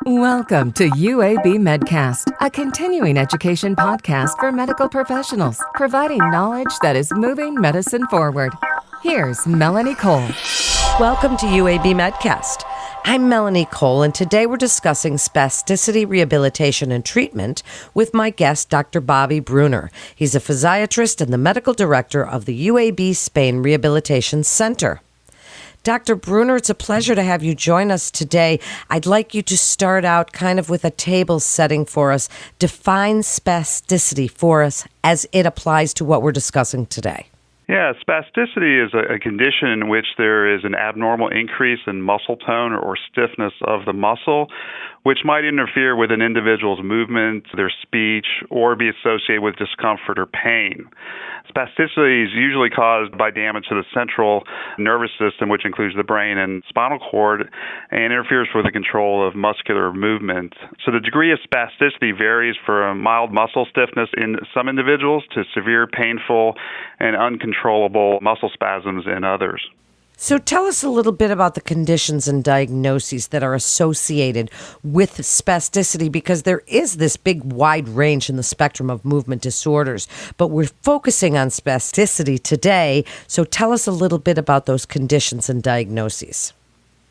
Welcome to UAB Medcast, a continuing education podcast for medical professionals, providing knowledge that is moving medicine forward. Here's Melanie Cole. Welcome to UAB Medcast. I'm Melanie Cole, and today we're discussing spasticity rehabilitation and treatment with my guest, Dr. Bobby Brunner. He's a physiatrist and the medical director of the UAB Spain Rehabilitation Center. Dr. Brunner, it's a pleasure to have you join us today. I'd like you to start out kind of with a table setting for us. Define spasticity for us as it applies to what we're discussing today. Yeah, spasticity is a condition in which there is an abnormal increase in muscle tone or stiffness of the muscle, which might interfere with an individual's movement, their speech, or be associated with discomfort or pain. Spasticity is usually caused by damage to the central nervous system, which includes the brain and spinal cord, and interferes with the control of muscular movement. So the degree of spasticity varies from mild muscle stiffness in some individuals to severe, painful, and uncontrollable muscle spasms in others. So tell us a little bit about the conditions and diagnoses that are associated with spasticity, because there is this big wide range in the spectrum of movement disorders, but we're focusing on spasticity today. So tell us a little bit about those conditions and diagnoses.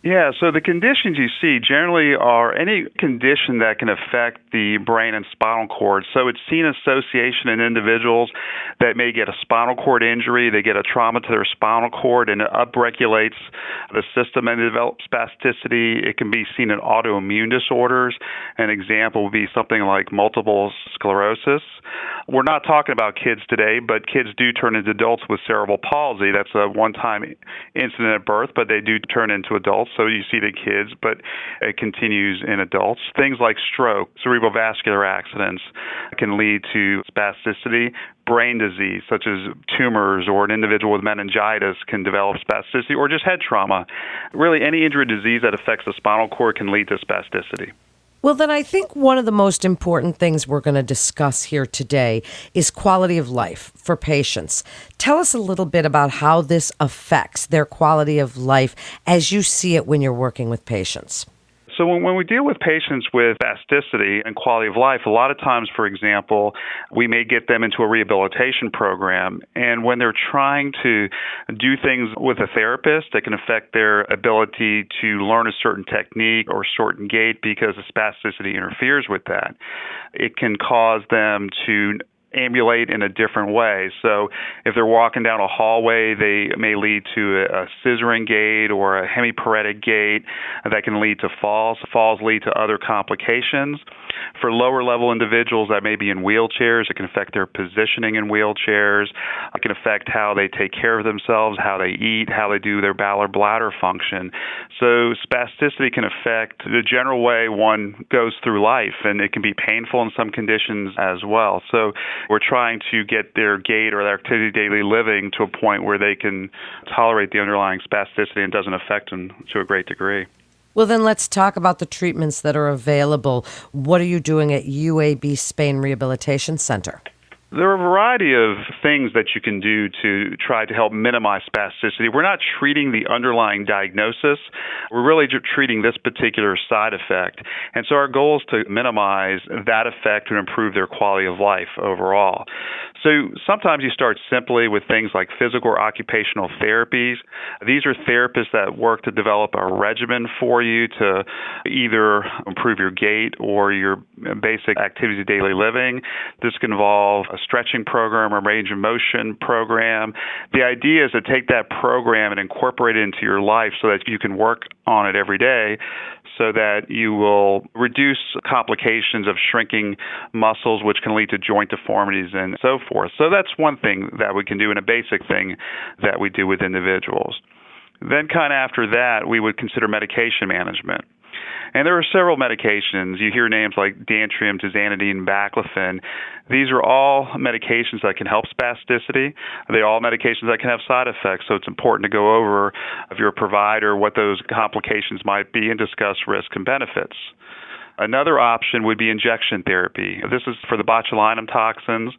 Yeah, so the conditions you see generally are any condition that can affect the brain and spinal cord. So it's seen association in individuals that may get a spinal cord injury, they get a trauma to their spinal cord, and it upregulates the system and develops spasticity. It can be seen in autoimmune disorders. An example would be something like multiple sclerosis. We're not talking about kids today, but kids do turn into adults with cerebral palsy. That's a one-time incident at birth, but they do turn into adults. So you see it in kids, but it continues in adults. Things like stroke, cerebral vascular accidents can lead to spasticity. Brain disease, such as tumors, or an individual with meningitis can develop spasticity, or just head trauma. Really, any injury or disease that affects the spinal cord can lead to spasticity. Well, then I think one of the most important things we're going to discuss here today is quality of life for patients. Tell us a little bit about how this affects their quality of life as you see it when you're working with patients. So when we deal with patients with spasticity and quality of life, a lot of times, for example, we may get them into a rehabilitation program, and when they're trying to do things with a therapist that can affect their ability to learn a certain technique or certain gait because the spasticity interferes with that, it can cause them to ambulate in a different way. So if they're walking down a hallway, they may lead to a scissoring gait or a hemiparetic gait that can lead to falls. Falls lead to other complications. For lower level individuals that may be in wheelchairs, it can affect their positioning in wheelchairs. It can affect how they take care of themselves, how they eat, how they do their bowel or bladder function. So spasticity can affect the general way one goes through life, and it can be painful in some conditions as well. So we're trying to get their gait or their activity of daily living to a point where they can tolerate the underlying spasticity and doesn't affect them to a great degree. Well, then let's talk about the treatments that are available. What are you doing at UAB Spain Rehabilitation Center? There are a variety of things that you can do to try to help minimize spasticity. We're not treating the underlying diagnosis. We're really just treating this particular side effect. And so our goal is to minimize that effect and improve their quality of life overall. So sometimes you start simply with things like physical or occupational therapies. These are therapists that work to develop a regimen for you to either improve your gait or your basic activities of daily living. This can involve a stretching program or range of motion program. The idea is to take that program and incorporate it into your life so that you can work on it every day, so that you will reduce complications of shrinking muscles, which can lead to joint deformities and so forth. So that's one thing that we can do, and a basic thing that we do with individuals. Then kind of after that, we would consider medication management. And there are several medications. You hear names like Dantrium, Tizanidine, Baclofen. These are all medications that can help spasticity. They're all medications that can have side effects, so it's important to go over if you're a provider what those complications might be and discuss risks and benefits. Another option would be injection therapy. This is for the botulinum toxins.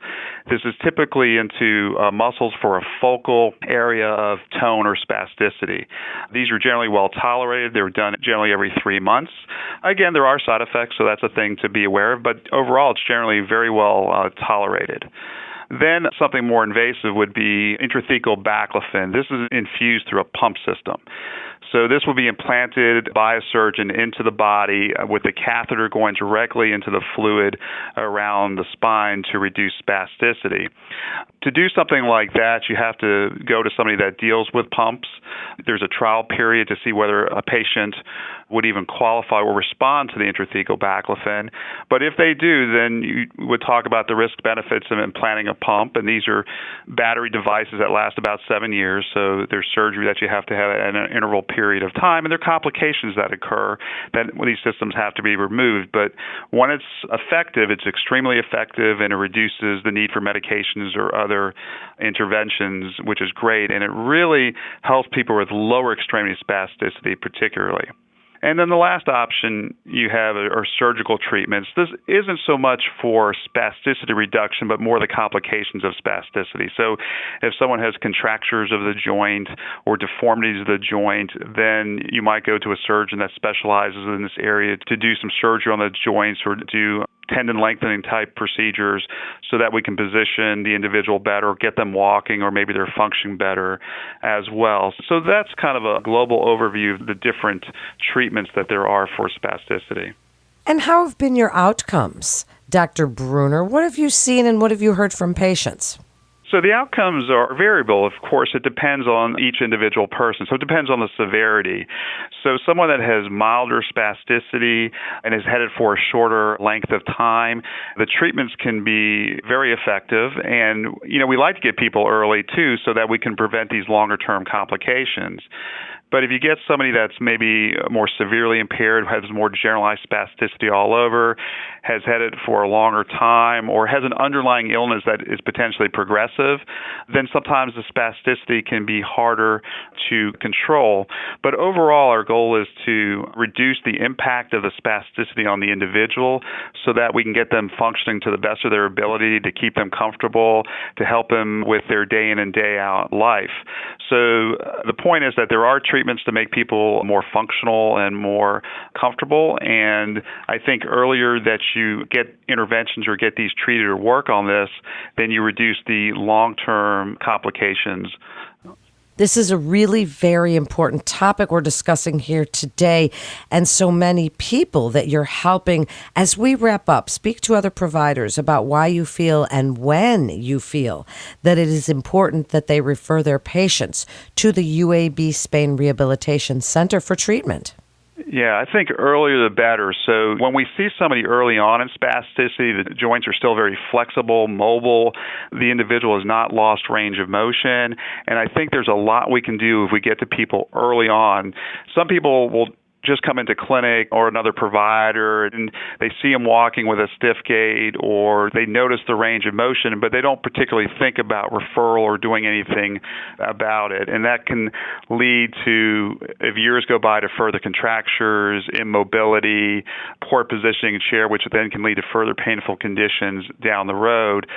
This is typically into muscles for a focal area of tone or spasticity. These are generally well tolerated. They're done generally every 3 months. Again, there are side effects, so that's a thing to be aware of, but overall it's generally very well tolerated. Then something more invasive would be intrathecal baclofen. This is infused through a pump system. So this will be implanted by a surgeon into the body with the catheter going directly into the fluid around the spine to reduce spasticity. To do something like that, you have to go to somebody that deals with pumps. There's a trial period to see whether a patient would even qualify or respond to the intrathecal baclofen. But if they do, then you would talk about the risk benefits of implanting a pump. And these are battery devices that last about 7 years. So there's surgery that you have to have at an interval period of time. And there are complications that occur that these systems have to be removed. But when it's effective, it's extremely effective, and it reduces the need for medications or other interventions, which is great. And it really helps people with lower extremity spasticity particularly. And then the last option you have are surgical treatments. This isn't so much for spasticity reduction, but more the complications of spasticity. So if someone has contractures of the joint or deformities of the joint, then you might go to a surgeon that specializes in this area to do some surgery on the joints or do tendon lengthening type procedures so that we can position the individual better, get them walking, or maybe they're functioning better as well. So that's kind of a global overview of the different treatments that there are for spasticity. And how have been your outcomes, Dr. Brunner? What have you seen and what have you heard from patients? So the outcomes are variable. Of course, it depends on each individual person. So it depends on the severity. So someone that has milder spasticity and is headed for a shorter length of time, the treatments can be very effective. And, we like to get people early, too, so that we can prevent these longer-term complications. But if you get somebody that's maybe more severely impaired, has more generalized spasticity all over, has headed for a longer time, or has an underlying illness that is potentially progressive, then sometimes the spasticity can be harder to control. But overall, our goal is to reduce the impact of the spasticity on the individual so that we can get them functioning to the best of their ability, to keep them comfortable, to help them with their day in and day out life. So the point is that there are treatments to make people more functional and more comfortable. And I think earlier that you get interventions or get these treated or work on this, then you reduce the long-term complications. This is a really very important topic we're discussing here today, and so many people that you're helping. As we wrap up, speak to other providers about why you feel and when you feel that it is important that they refer their patients to the UAB Spain Rehabilitation Center for treatment. Yeah, I think earlier the better. So when we see somebody early on in spasticity, the joints are still very flexible, mobile. The individual has not lost range of motion. And I think there's a lot we can do if we get to people early on. Some people will just come into clinic or another provider and they see them walking with a stiff gait, or they notice the range of motion, but they don't particularly think about referral or doing anything about it. And that can lead to, if years go by, to further contractures, immobility, poor positioning in chair, which then can lead to further painful conditions down the road.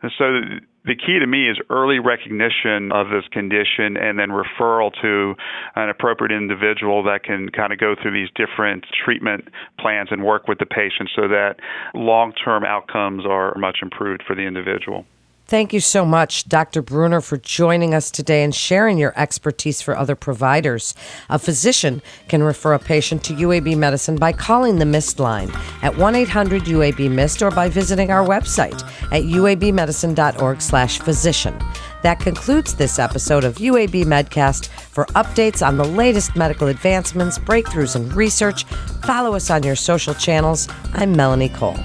And so the key to me is early recognition of this condition and then referral to an appropriate individual that can kind of go through these different treatment plans and work with the patient so that long-term outcomes are much improved for the individual. Thank you so much, Dr. Brunner, for joining us today and sharing your expertise for other providers. A physician can refer a patient to UAB Medicine by calling the MIST line at 1-800-UAB-MIST or by visiting our website at uabmedicine.org/physician. That concludes this episode of UAB Medcast. For updates on the latest medical advancements, breakthroughs, and research, follow us on your social channels. I'm Melanie Cole.